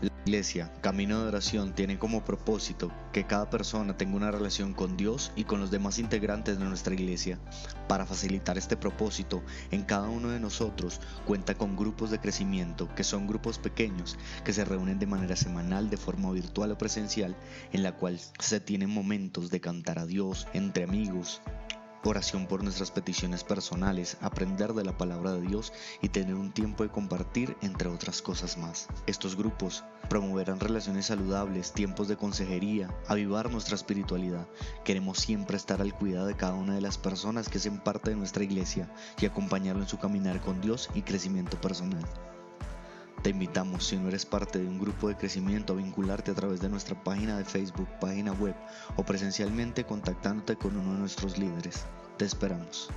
La iglesia, Camino de Oración, tiene como propósito que cada persona tenga una relación con Dios y con los demás integrantes de nuestra iglesia. Para facilitar este propósito, en cada uno de nosotros cuenta con grupos de crecimiento, que son grupos pequeños que se reúnen de manera semanal, de forma virtual o presencial, en la cual se tienen momentos de cantar a Dios entre amigos, oración por nuestras peticiones personales, aprender de la palabra de Dios y tener un tiempo de compartir, entre otras cosas más. Estos grupos promoverán relaciones saludables, tiempos de consejería, avivar nuestra espiritualidad. Queremos siempre estar al cuidado de cada una de las personas que hacen parte de nuestra iglesia y acompañarlo en su caminar con Dios y crecimiento personal. Te invitamos, si no eres parte de un grupo de crecimiento, a vincularte a través de nuestra página de Facebook, página web o presencialmente contactándote con uno de nuestros líderes. Te esperamos.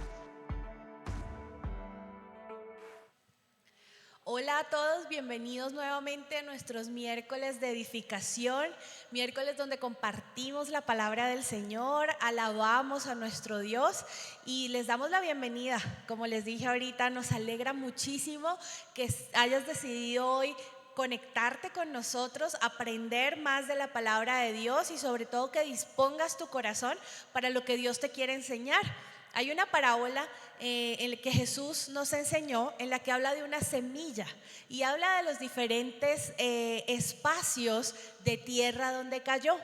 Hola a todos, bienvenidos nuevamente a nuestros miércoles de edificación, miércoles donde compartimos la palabra del Señor, alabamos a nuestro Dios y les damos la bienvenida. Como les dije ahorita, nos alegra muchísimo que hayas decidido hoy conectarte con nosotros, aprender más de la palabra de Dios y sobre todo que dispongas tu corazón para lo que Dios te quiere enseñar. Hay una parábola en la que Jesús nos enseñó, en la que habla de una semilla y habla de los diferentes espacios de tierra donde cayó.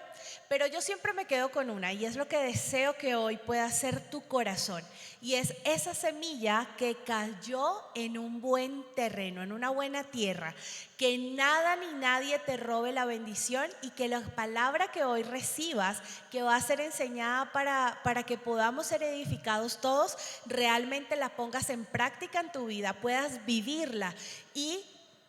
Pero yo siempre me quedo con una, y es lo que deseo que hoy pueda ser tu corazón, y es esa semilla que cayó en un buen terreno, en una buena tierra, que nada ni nadie te robe la bendición, y que la palabra que hoy recibas, que va a ser enseñada para que podamos ser edificados todos, realmente la pongas en práctica en tu vida, puedas vivirla y,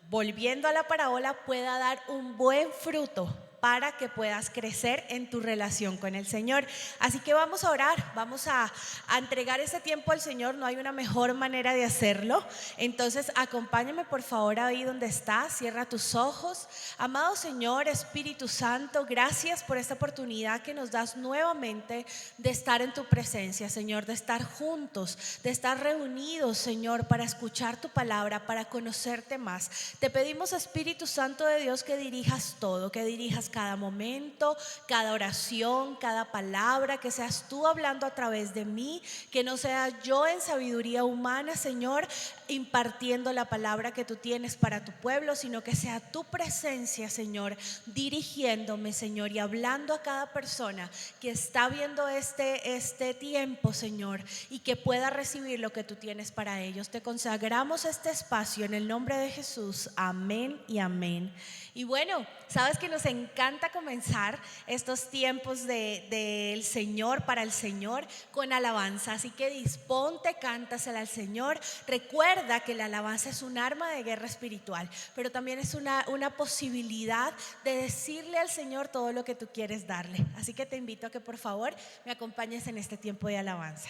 volviendo a la parábola, pueda dar un buen fruto para que puedas crecer en tu relación con el Señor. Así que vamos a orar, vamos a entregar ese tiempo al Señor. No hay una mejor manera de hacerlo. Entonces acompáñame por favor ahí donde estás, cierra tus ojos. Amado Señor, Espíritu Santo, gracias por esta oportunidad que nos das nuevamente de estar en tu presencia, Señor, de estar juntos, de estar reunidos, Señor, para escuchar tu palabra, para conocerte más. Te pedimos, Espíritu Santo de Dios, que dirijas todo, que dirijas cada momento, cada oración, cada palabra, que seas tú hablando a través de mí, que no sea yo en sabiduría humana, Señor, impartiendo la palabra que tú tienes para tu pueblo, sino que sea tu presencia, Señor, dirigiéndome, Señor, y hablando a cada persona que está viendo este tiempo, Señor, y que pueda recibir lo que tú tienes para ellos. Te consagramos este espacio en el nombre de Jesús. Amén y amén. Y bueno, sabes que nos encanta comenzar estos tiempos del Señor, para el Señor, con alabanza. Así que disponte, cántasela al Señor. Recuerda que la alabanza es un arma de guerra espiritual, pero también es una posibilidad de decirle al Señor todo lo que tú quieres darle. Así que te invito a que por favor me acompañes en este tiempo de alabanza.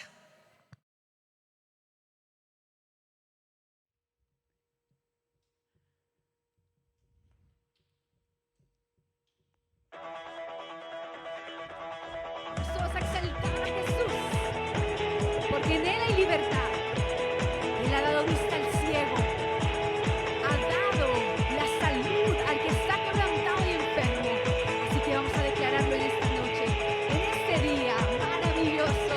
Vamos a exaltar a Jesús, porque en Él hay libertad. Él ha dado vista al ciego, ha dado la salud al que está quebrantado y enfermo. Así que vamos a declararlo en esta noche, en este día maravilloso.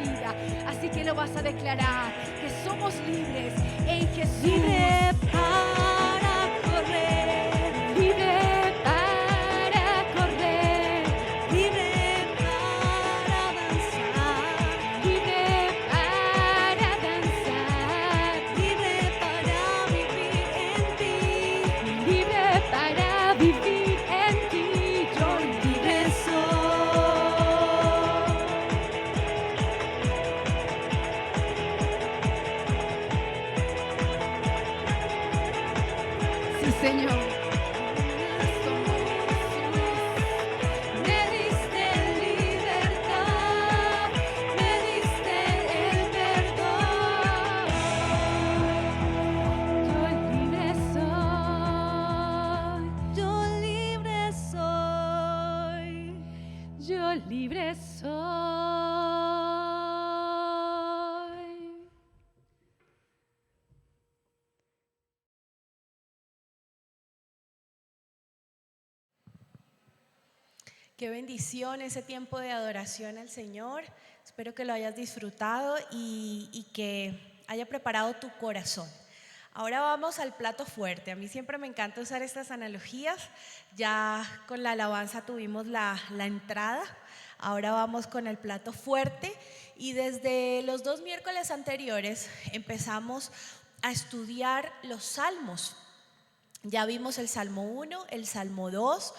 vida. Así que lo vas a declarar, que somos libres en Jesús. Libre para correr, Libre para correr, libre para danzar, libre para danzar, libre para vivir en ti. libre para vivir en ti. Yo libre soy. Sí, Señor. Me diste libertad, me diste el perdón. Yo libre soy. Yo libre soy. Yo libre soy. Qué bendición ese tiempo de adoración al Señor. Espero que lo hayas disfrutado y que haya preparado tu corazón. Ahora vamos al plato fuerte. A mí siempre me encanta usar estas analogías. Ya con la alabanza tuvimos la entrada. Ahora vamos con el plato fuerte. Y desde los 2 miércoles anteriores empezamos a estudiar los salmos. Ya vimos el Salmo 1, el Salmo 2.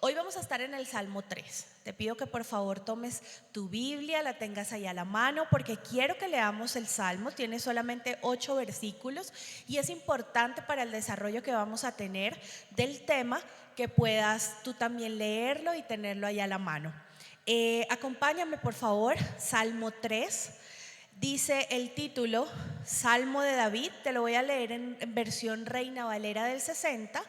Hoy vamos a estar en el Salmo 3. Te pido que por favor tomes tu Biblia, la tengas ahí a la mano, porque quiero que leamos el Salmo. Tiene solamente 8 versículos y es importante para el desarrollo que vamos a tener del tema que puedas tú también leerlo y tenerlo ahí a la mano. Acompáñame por favor, Salmo 3. Dice el título, Salmo de David. Te lo voy a leer en versión Reina Valera del 60.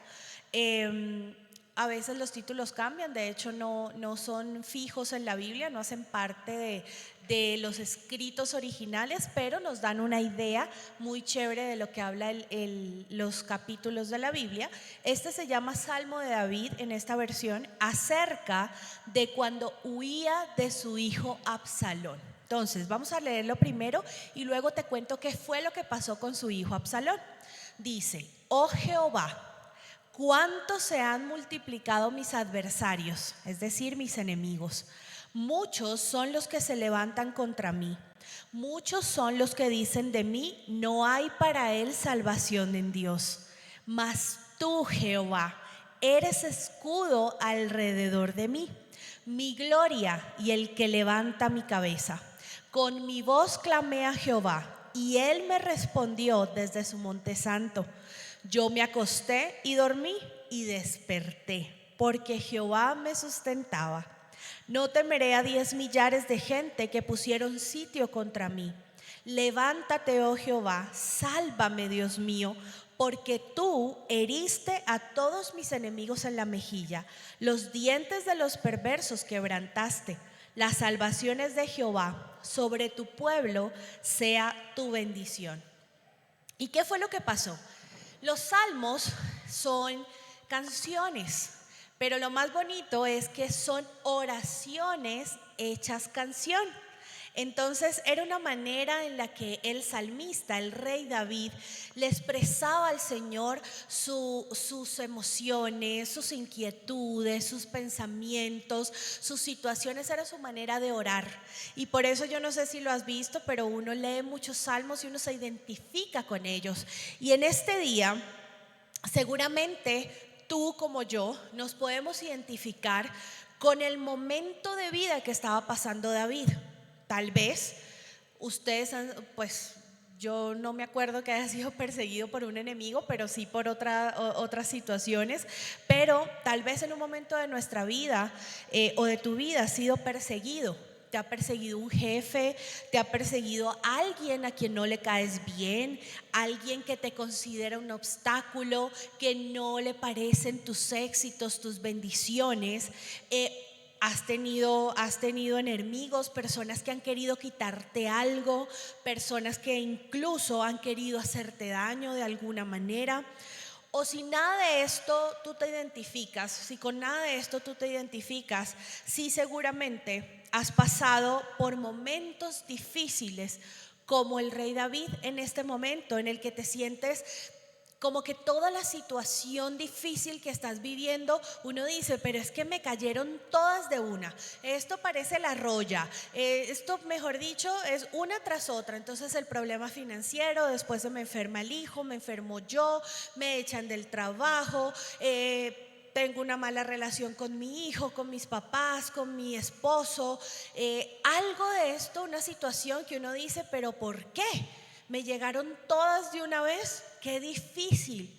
A veces los títulos cambian, de hecho no son fijos en la Biblia, no hacen parte de los escritos originales, pero nos dan una idea muy chévere de lo que habla los capítulos de la Biblia. Este se llama Salmo de David en esta versión, acerca de cuando huía de su hijo Absalón. Entonces vamos a leerlo primero y luego te cuento qué fue lo que pasó con su hijo Absalón. Dice: oh Jehová, cuánto se han multiplicado mis adversarios, es decir, mis enemigos. Muchos son los que se levantan contra mí. Muchos son los que dicen de mí: no hay para él salvación en Dios. Mas tú, Jehová, eres escudo alrededor de mí, mi gloria y el que levanta mi cabeza. Con mi voz clamé a Jehová, y él me respondió desde su monte santo. Yo me acosté y dormí y desperté, porque Jehová me sustentaba. No temeré a 10 millares de gente que pusieron sitio contra mí. Levántate, oh Jehová, sálvame, Dios mío, porque tú heriste a todos mis enemigos en la mejilla. Los dientes de los perversos quebrantaste. Las salvaciones de Jehová sobre tu pueblo sea tu bendición. ¿Y qué fue lo que pasó? Los salmos son canciones, pero lo más bonito es que son oraciones hechas canción. Entonces era una manera en la que el salmista, el rey David, le expresaba al Señor sus emociones, sus inquietudes, sus pensamientos, sus situaciones. Era su manera de orar. Y por eso yo no sé si lo has visto, pero uno lee muchos salmos y uno se identifica con ellos. Y en este día, seguramente tú como yo nos podemos identificar con el momento de vida que estaba pasando David. Tal vez ustedes, pues yo no me acuerdo que haya sido perseguido por un enemigo, pero sí por otras situaciones. Pero tal vez en un momento de nuestra vida o de tu vida has sido perseguido. Te ha perseguido un jefe, te ha perseguido alguien a quien no le caes bien, alguien que te considera un obstáculo, que no le parecen tus éxitos, tus bendiciones. Has tenido enemigos, personas que han querido quitarte algo, personas que incluso han querido hacerte daño de alguna manera. O si nada de esto tú te identificas, si con nada de esto tú te identificas, sí seguramente has pasado por momentos difíciles como el rey David en este momento en el que te sientes como que toda la situación difícil que estás viviendo, uno dice, pero es que me cayeron todas de una. Esto parece la roya. Esto, mejor dicho, es una tras otra. Entonces el problema financiero, después se me enferma el hijo, me enfermo yo, me echan del trabajo, tengo una mala relación con mi hijo, con mis papás, con mi esposo. Algo de esto, una situación que uno dice, pero ¿por qué? Me llegaron todas de una vez. Qué difícil.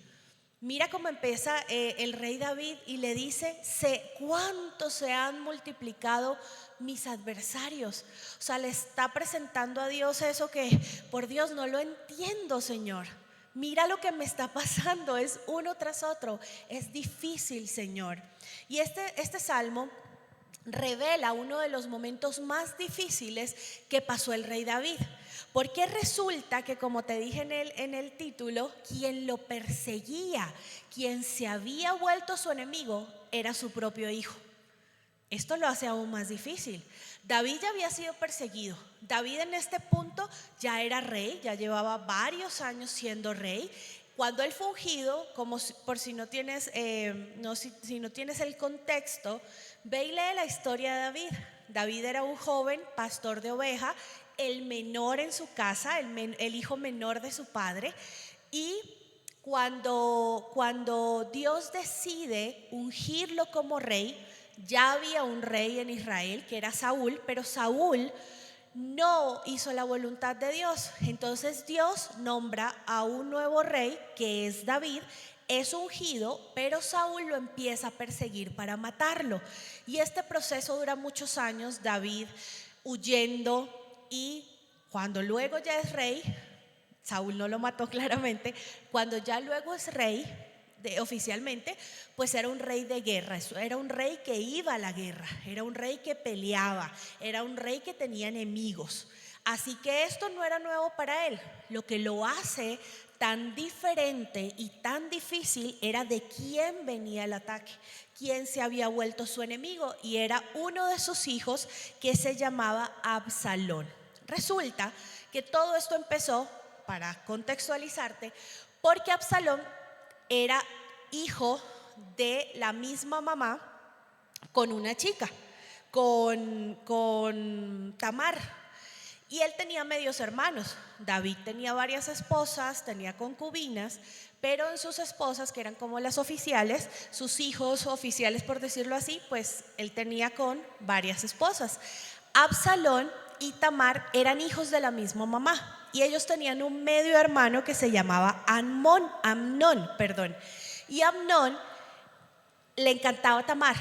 Mira cómo empieza el rey David y le dice, sé cuánto se han multiplicado mis adversarios. O sea, le está presentando a Dios eso que, por Dios, no lo entiendo, Señor. Mira lo que me está pasando, es uno tras otro. Es difícil, Señor. Y este salmo revela uno de los momentos más difíciles que pasó el rey David. Porque resulta que, como te dije en el título, quien lo perseguía, quien se había vuelto su enemigo, era su propio hijo. Esto lo hace aún más difícil. David ya había sido perseguido. David en este punto ya era rey, ya llevaba varios años siendo rey. Cuando él fue ungido, como por si no tienes, si no tienes el contexto, ve y lee la historia de David. David era un joven pastor de oveja, el menor en su casa, el hijo menor de su padre. Y cuando Dios decide ungirlo como rey, ya había un rey en Israel que era Saúl, pero Saúl no hizo la voluntad de Dios. Entonces Dios nombra a un nuevo rey que es David, es ungido, pero Saúl lo empieza a perseguir para matarlo. Y este proceso dura muchos años, David huyendo, y cuando luego ya es rey, Saúl no lo mató claramente, cuando ya luego es rey oficialmente, pues era un rey de guerra, era un rey que iba a la guerra, era un rey que peleaba, era un rey que tenía enemigos. Así que esto no era nuevo para él. Lo que lo hace tan diferente y tan difícil era de quién venía el ataque, quién se había vuelto su enemigo, y era uno de sus hijos que se llamaba Absalón. Resulta que todo esto empezó, para contextualizarte, porque Absalón era hijo de la misma mamá con una chica, con Tamar. Y él tenía medios hermanos. David tenía varias esposas, tenía concubinas, pero en sus esposas, que eran como las oficiales, sus hijos oficiales, por decirlo así, pues él tenía con varias esposas. Absalón y Tamar eran hijos de la misma mamá, y ellos tenían un medio hermano que se llamaba Amnón. Y Amnón le encantaba a Tamar.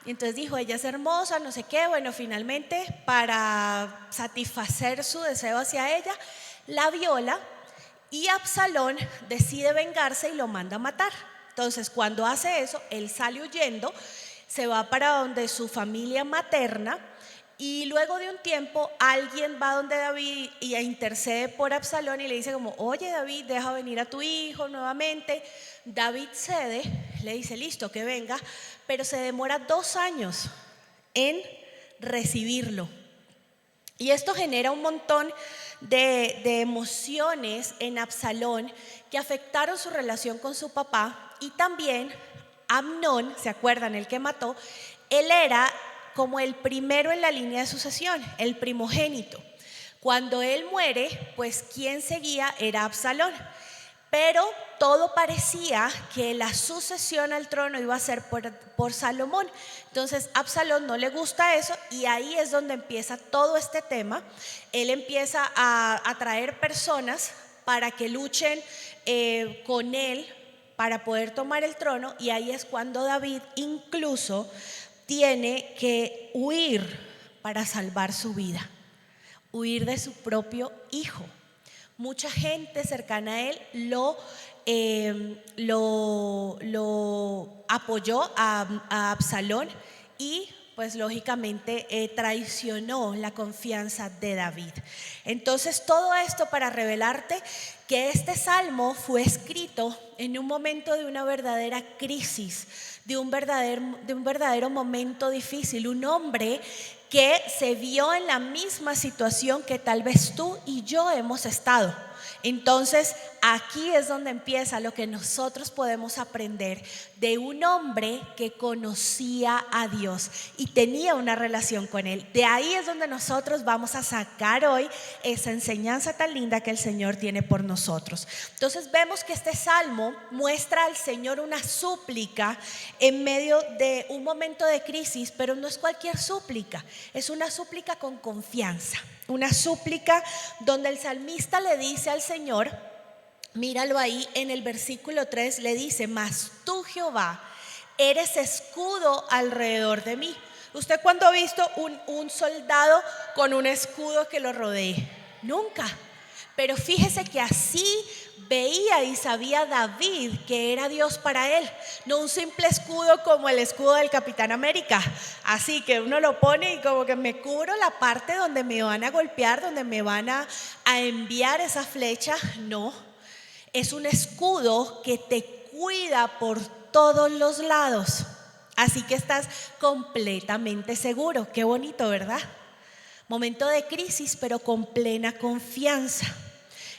Y entonces dijo, ella es hermosa, no sé qué. Bueno, finalmente, para satisfacer su deseo hacia ella, la viola, y Absalón decide vengarse y lo manda a matar. Entonces, cuando hace eso, él sale huyendo, se va para donde su familia materna, y luego de un tiempo alguien va donde David y intercede por Absalón y le dice como, oye David, deja venir a tu hijo nuevamente. David cede, le dice, listo, que venga, pero se demora 2 años en recibirlo. Y esto genera un montón de emociones en Absalón que afectaron su relación con su papá. Y también Amnón, ¿se acuerdan? El que mató, él era como el primero en la línea de sucesión, el primogénito. Cuando él muere, pues quien seguía era Absalón. Pero todo parecía que la sucesión al trono iba a ser por Salomón. Entonces Absalón no le gusta eso, y ahí es donde empieza todo este tema. Él empieza a traer personas para que luchen con él para poder tomar el trono, y ahí es cuando David incluso tiene que huir para salvar su vida, huir de su propio hijo. Mucha gente cercana a él lo apoyó a Absalón, y pues lógicamente traicionó la confianza de David. Entonces todo esto para revelarte que este salmo fue escrito en un momento de una verdadera crisis, de un verdadero momento difícil. Un hombre que se vio en la misma situación que tal vez tú y yo hemos estado. Entonces, aquí es donde empieza lo que nosotros podemos aprender de un hombre que conocía a Dios y tenía una relación con Él. De ahí es donde nosotros vamos a sacar hoy esa enseñanza tan linda que el Señor tiene por nosotros. Entonces, vemos que este salmo muestra al Señor una súplica en medio de un momento de crisis, pero no es cualquier súplica, es una súplica con confianza. Una súplica donde el salmista le dice al Señor, míralo ahí en el versículo 3, le dice: mas tú, Jehová, eres escudo alrededor de mí. ¿Usted cuándo ha visto un soldado con un escudo que lo rodee? Nunca. Pero fíjese que así veía y sabía David que era Dios para él. No un simple escudo como el escudo del Capitán América, así que uno lo pone y como que me cubro la parte donde me van a golpear, donde me van a enviar esa flecha. No, es un escudo que te cuida por todos los lados, así que estás completamente seguro. Qué bonito, ¿verdad? Momento de crisis, pero con plena confianza.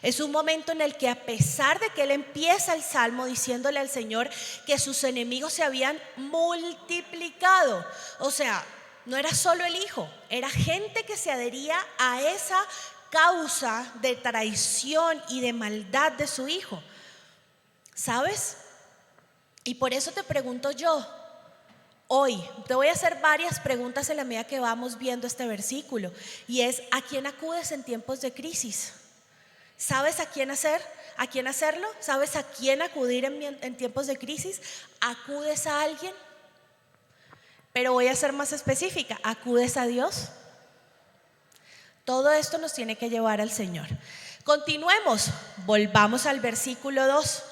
Es un momento en el que, a pesar de que él empieza el salmo diciéndole al Señor que sus enemigos se habían multiplicado, o sea, no era solo el hijo, era gente que se adhería a esa causa de traición y de maldad de su hijo, ¿sabes? Y por eso te pregunto yo, hoy te voy a hacer varias preguntas en la medida que vamos viendo este versículo, y es: ¿a quién acudes en tiempos de crisis? ¿Sabes a quién hacerlo? ¿Sabes a quién acudir en tiempos de crisis? ¿Acudes a alguien? Pero voy a ser más específica: ¿acudes a Dios? Todo esto nos tiene que llevar al Señor. Continuemos, volvamos al versículo 2.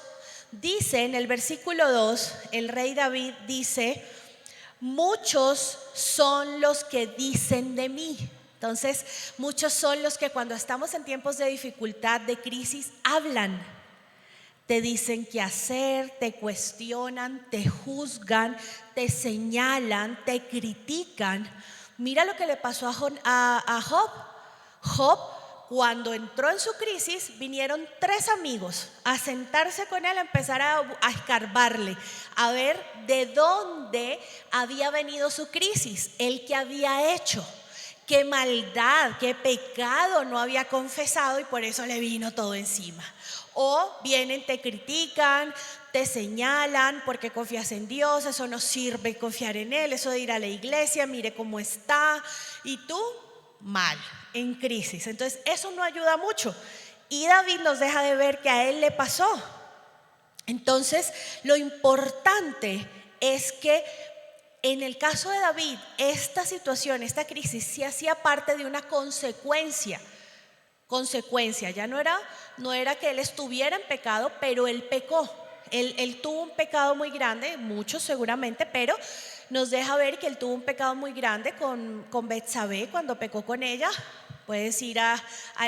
Dice en el versículo 2, el rey David dice: muchos son los que dicen de mí. Entonces, muchos son los que cuando estamos en tiempos de dificultad, de crisis, hablan. Te dicen qué hacer, te cuestionan, te juzgan, te señalan, te critican. Mira lo que le pasó a Job. Job, cuando entró en su crisis, vinieron 3 amigos a sentarse con él, a empezar a escarbarle, a ver de dónde había venido su crisis, él qué había hecho, qué maldad, qué pecado no había confesado y por eso le vino todo encima. O vienen, te critican, te señalan porque confías en Dios, eso no sirve confiar en Él, eso de ir a la iglesia, mire cómo está, y tú mal, en crisis. Entonces eso no ayuda mucho, y David nos deja de ver que a él le pasó. Entonces lo importante es que en el caso de David, esta situación, esta crisis, sí hacía parte de una consecuencia. Ya no era que él estuviera en pecado, pero él pecó. Él tuvo un pecado muy grande, muchos seguramente, pero nos deja ver que él tuvo un pecado muy grande con Betsabé cuando pecó con ella. Puedes ir a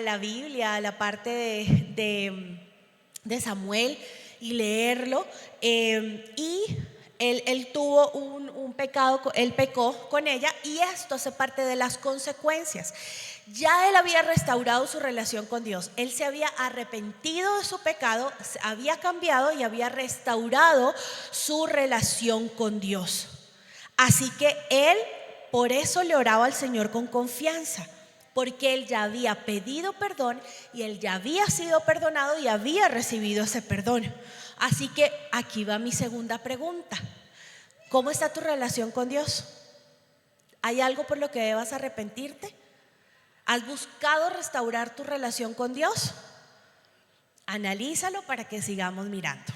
la Biblia, a la parte de Samuel y leerlo. Y él tuvo un pecado, él pecó con ella, y esto hace parte de las consecuencias. Ya él había restaurado su relación con Dios, él se había arrepentido de su pecado, había cambiado y había restaurado su relación con Dios. Así que él por eso le oraba al Señor con confianza, porque él ya había pedido perdón y él ya había sido perdonado y había recibido ese perdón. Así que aquí va mi segunda pregunta: ¿cómo está tu relación con Dios? ¿Hay algo por lo que debas arrepentirte? ¿Has buscado restaurar tu relación con Dios? Analízalo para que sigamos mirando.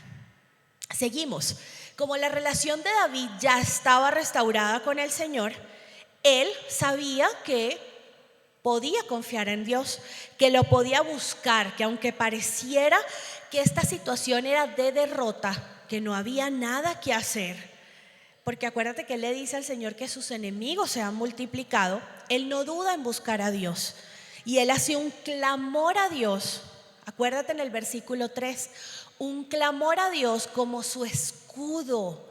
Seguimos. Como la relación de David ya estaba restaurada con el Señor, él sabía que podía confiar en Dios, que lo podía buscar, que aunque pareciera que esta situación era de derrota, que no había nada que hacer, porque acuérdate que él le dice al Señor que sus enemigos se han multiplicado, él no duda en buscar a Dios y él hace un clamor a Dios. Acuérdate en el versículo 3, un clamor a Dios como su escudo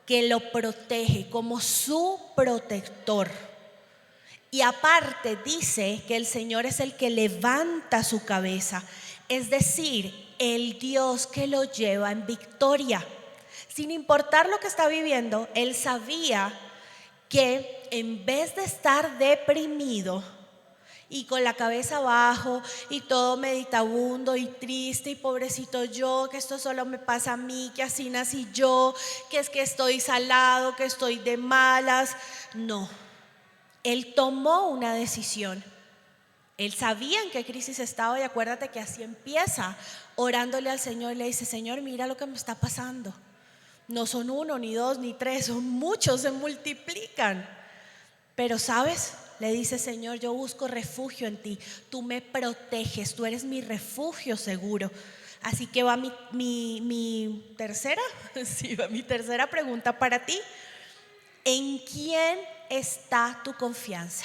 que lo protege, como su protector. Y aparte dice que el Señor es el que levanta su cabeza, es decir, el Dios que lo lleva en victoria. Sin importar lo que está viviendo, él sabía que en vez de estar deprimido y con la cabeza abajo y todo meditabundo y triste y pobrecito yo, que esto solo me pasa a mí, que así nací yo, que es que estoy salado, que estoy de malas, no. Él tomó una decisión. Él sabía en qué crisis estaba y acuérdate que así empieza, orándole al Señor y le dice: Señor, mira lo que me está pasando. No son 1, ni 2, ni 3, son muchos, se multiplican. Pero ¿sabes? Le dice: Señor, yo busco refugio en ti, tú me proteges, tú eres mi refugio seguro. Así que va mi tercera, sí, va mi tercera pregunta para ti. ¿En quién está tu confianza?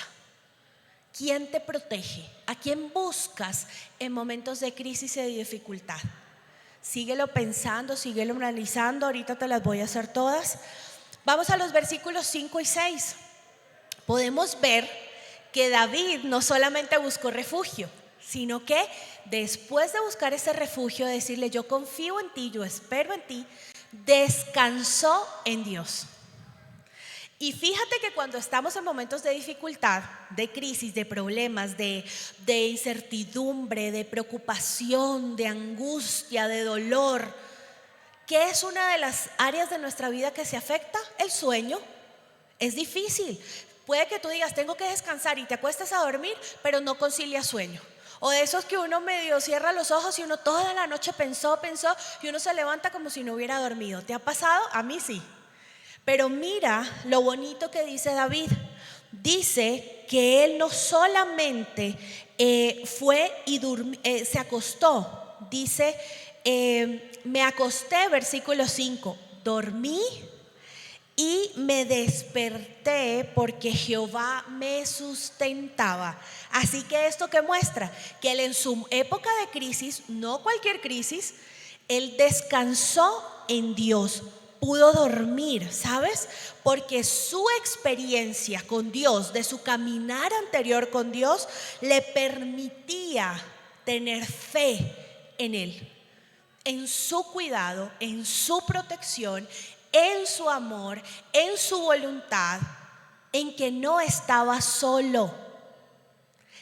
¿Quién te protege? ¿A quién buscas en momentos de crisis y de dificultad? Síguelo pensando, síguelo analizando. Ahorita te las voy a hacer todas. Vamos a los versículos 5 y 6. Podemos ver que David no solamente buscó refugio, sino que después de buscar ese refugio, decirle: yo confío en ti, yo espero en ti, descansó en Dios. Y fíjate que cuando estamos en momentos de dificultad, de crisis, de problemas, de incertidumbre, de preocupación, de angustia, de dolor, ¿qué es una de las áreas de nuestra vida que se afecta? El sueño. Es difícil. Puede que tú digas: tengo que descansar, y te acuestas a dormir, pero no concilias sueño. O de esos que uno medio cierra los ojos y uno toda la noche pensó y uno se levanta como si no hubiera dormido. ¿Te ha pasado? A mí sí. Pero mira lo bonito que dice David. Dice que él no solamente fue y se acostó. Dice: me acosté, versículo 5, dormí y me desperté porque Jehová me sustentaba. Así que esto que muestra que él en su época de crisis, no cualquier crisis, él descansó en Dios. Pudo dormir, ¿sabes? Porque su experiencia con Dios, de su caminar anterior con Dios, le permitía tener fe en Él, en su cuidado, en su protección, en su amor, en su voluntad, en que no estaba solo.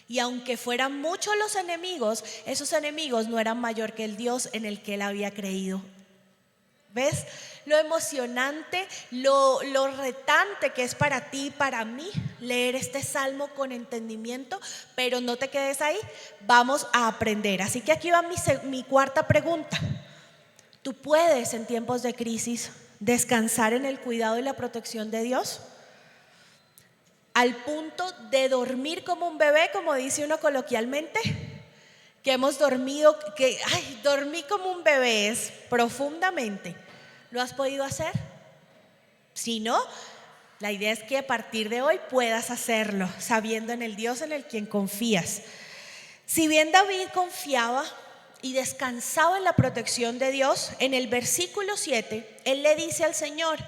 Y aunque fueran muchos los enemigos, esos enemigos no eran mayor que el Dios en el que él había creído. ¿Ves lo emocionante, lo retante que es para ti y para mí leer este salmo con entendimiento? Pero no te quedes ahí, vamos a aprender. Así que aquí va mi cuarta pregunta. ¿Tú puedes en tiempos de crisis descansar en el cuidado y la protección de Dios? Al punto de dormir como un bebé, como dice uno coloquialmente, que hemos dormido, dormí como un bebé es profundamente. ¿Lo has podido hacer? Si no, la idea es que a partir de hoy puedas hacerlo, sabiendo en el Dios en el quien confías. Si bien David confiaba y descansaba en la protección de Dios, en el versículo 7, él le dice al Señor: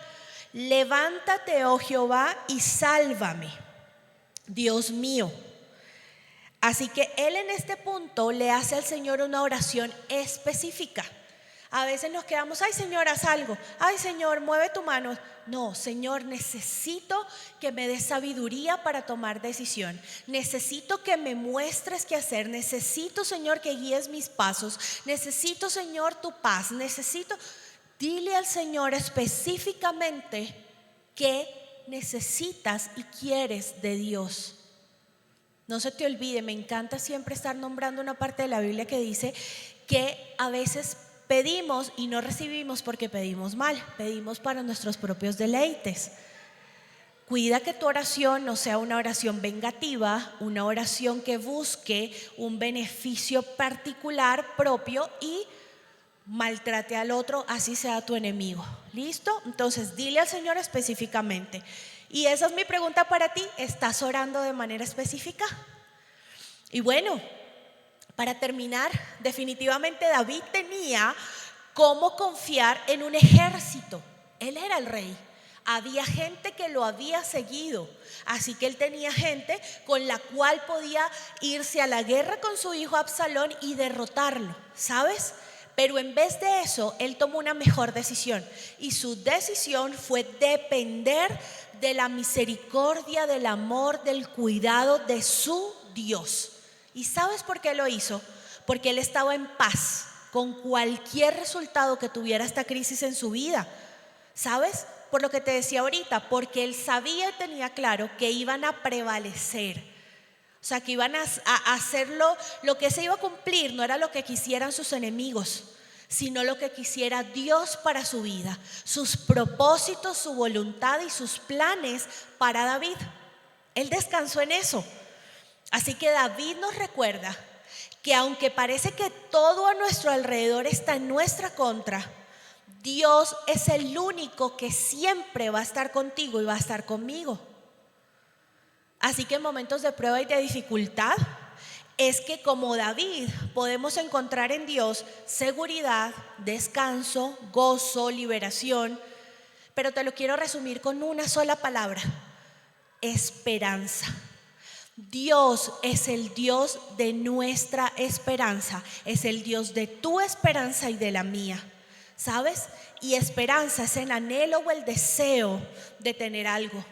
levántate, oh Jehová, y sálvame, Dios mío. Así que él en este punto le hace al Señor una oración específica. A veces nos quedamos: ay Señor, haz algo, ay Señor, mueve tu mano. No, Señor, necesito que me des sabiduría para tomar decisión. Necesito que me muestres qué hacer. Necesito, Señor, que guíes mis pasos. Necesito, Señor, tu paz. Dile al Señor específicamente qué necesitas y quieres de Dios. No se te olvide, me encanta siempre estar nombrando una parte de la Biblia que dice que a veces pedimos y no recibimos porque pedimos mal, pedimos para nuestros propios deleites. Cuida que tu oración no sea una oración vengativa, una oración que busque un beneficio particular propio y maltrate al otro, así sea tu enemigo. ¿Listo? Entonces dile al Señor específicamente. Y esa es mi pregunta para ti: ¿estás orando de manera específica? Y bueno, para terminar, definitivamente David tenía cómo confiar en un ejército. Él era el rey. Había gente que lo había seguido, así que él tenía gente con la cual podía irse a la guerra con su hijo Absalón y derrotarlo, ¿sabes? Pero en vez de eso, él tomó una mejor decisión, y su decisión fue depender de la misericordia, del amor, del cuidado de su Dios. ¿Y sabes por qué lo hizo? Porque él estaba en paz con cualquier resultado que tuviera esta crisis en su vida. ¿Sabes? Por lo que te decía ahorita, porque él sabía y tenía claro que iban a prevalecer. O sea, que iban a hacerlo, lo que se iba a cumplir no era lo que quisieran sus enemigos, sino lo que quisiera Dios para su vida, sus propósitos, su voluntad y sus planes para David. Él descansó en eso. Así que David nos recuerda que aunque parece que todo a nuestro alrededor está en nuestra contra, Dios es el único que siempre va a estar contigo y va a estar conmigo. Así que en momentos de prueba y de dificultad es que, como David, podemos encontrar en Dios seguridad, descanso, gozo, liberación. Pero te lo quiero resumir con una sola palabra: esperanza. Dios es el Dios de nuestra esperanza, es el Dios de tu esperanza y de la mía, ¿sabes? Y esperanza es el anhelo o el deseo de tener algo.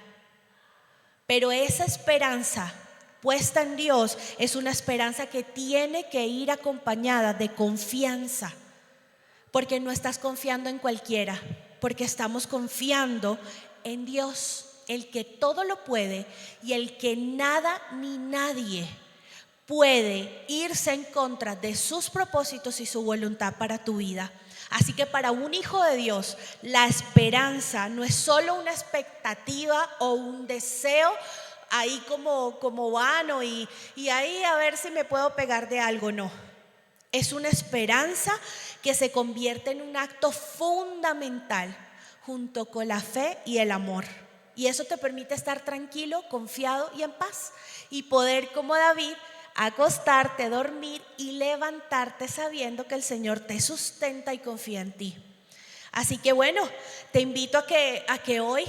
Pero esa esperanza puesta en Dios es una esperanza que tiene que ir acompañada de confianza, porque no estás confiando en cualquiera, porque estamos confiando en Dios, el que todo lo puede y el que nada ni nadie puede irse en contra de sus propósitos y su voluntad para tu vida. Así que para un hijo de Dios, la esperanza no es solo una expectativa o un deseo ahí como vano y ahí a ver si me puedo pegar de algo. No, es una esperanza que se convierte en un acto fundamental junto con la fe y el amor. Y eso te permite estar tranquilo, confiado y en paz, y poder, como David, acostarte, dormir y levantarte sabiendo que el Señor te sustenta y confía en ti. Así que bueno, te invito a que hoy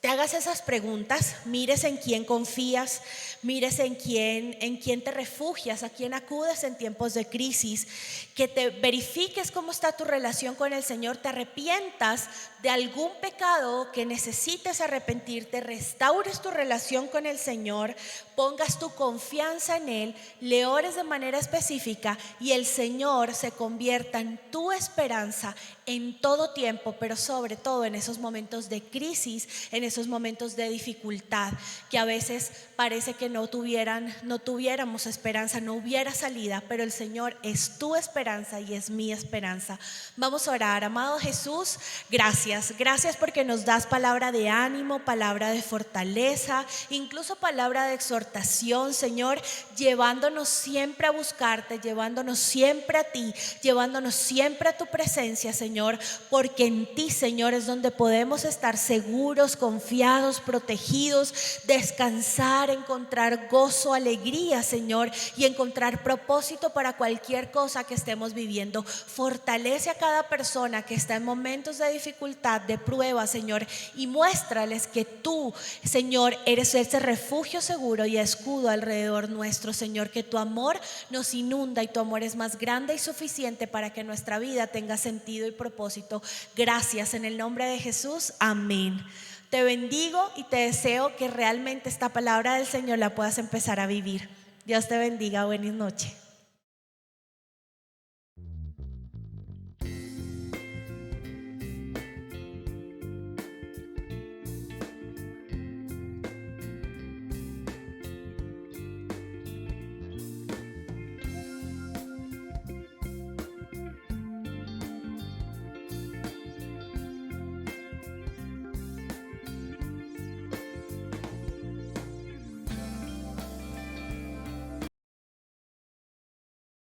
te hagas esas preguntas, mires en quién confías, mires en quién te refugias, a quién acudes en tiempos de crisis, que te verifiques cómo está tu relación con el Señor, te arrepientas de algún pecado que necesites arrepentirte, restaures tu relación con el Señor, pongas tu confianza en Él, le ores de manera específica y el Señor se convierta en tu esperanza en todo tiempo, pero sobre todo en esos momentos de crisis, en esos momentos de dificultad, que a veces parece que no tuviéramos esperanza, no hubiera salida, pero el Señor es tu esperanza y es mi esperanza. Vamos a orar. Amado Jesús, gracias porque nos das palabra de ánimo, palabra de fortaleza, incluso palabra de exhortación, Señor, llevándonos siempre a buscarte, llevándonos siempre a ti, llevándonos siempre a tu presencia, Señor, porque en ti, Señor, es donde podemos estar seguros, confiados, protegidos, descansar, encontrar gozo, alegría, Señor, y encontrar propósito para cualquier cosa que estemos viviendo. Fortalece a cada persona que está en momentos de dificultad, de prueba, Señor, y muéstrales que tú, Señor, eres ese refugio seguro y escudo alrededor nuestro, Señor, que tu amor nos inunda y tu amor es más grande y suficiente para que nuestra vida tenga sentido y propósito. Gracias, en el nombre de Jesús, amén. Te bendigo y te deseo que realmente esta palabra del Señor la puedas empezar a vivir. Dios te bendiga, buenas noches.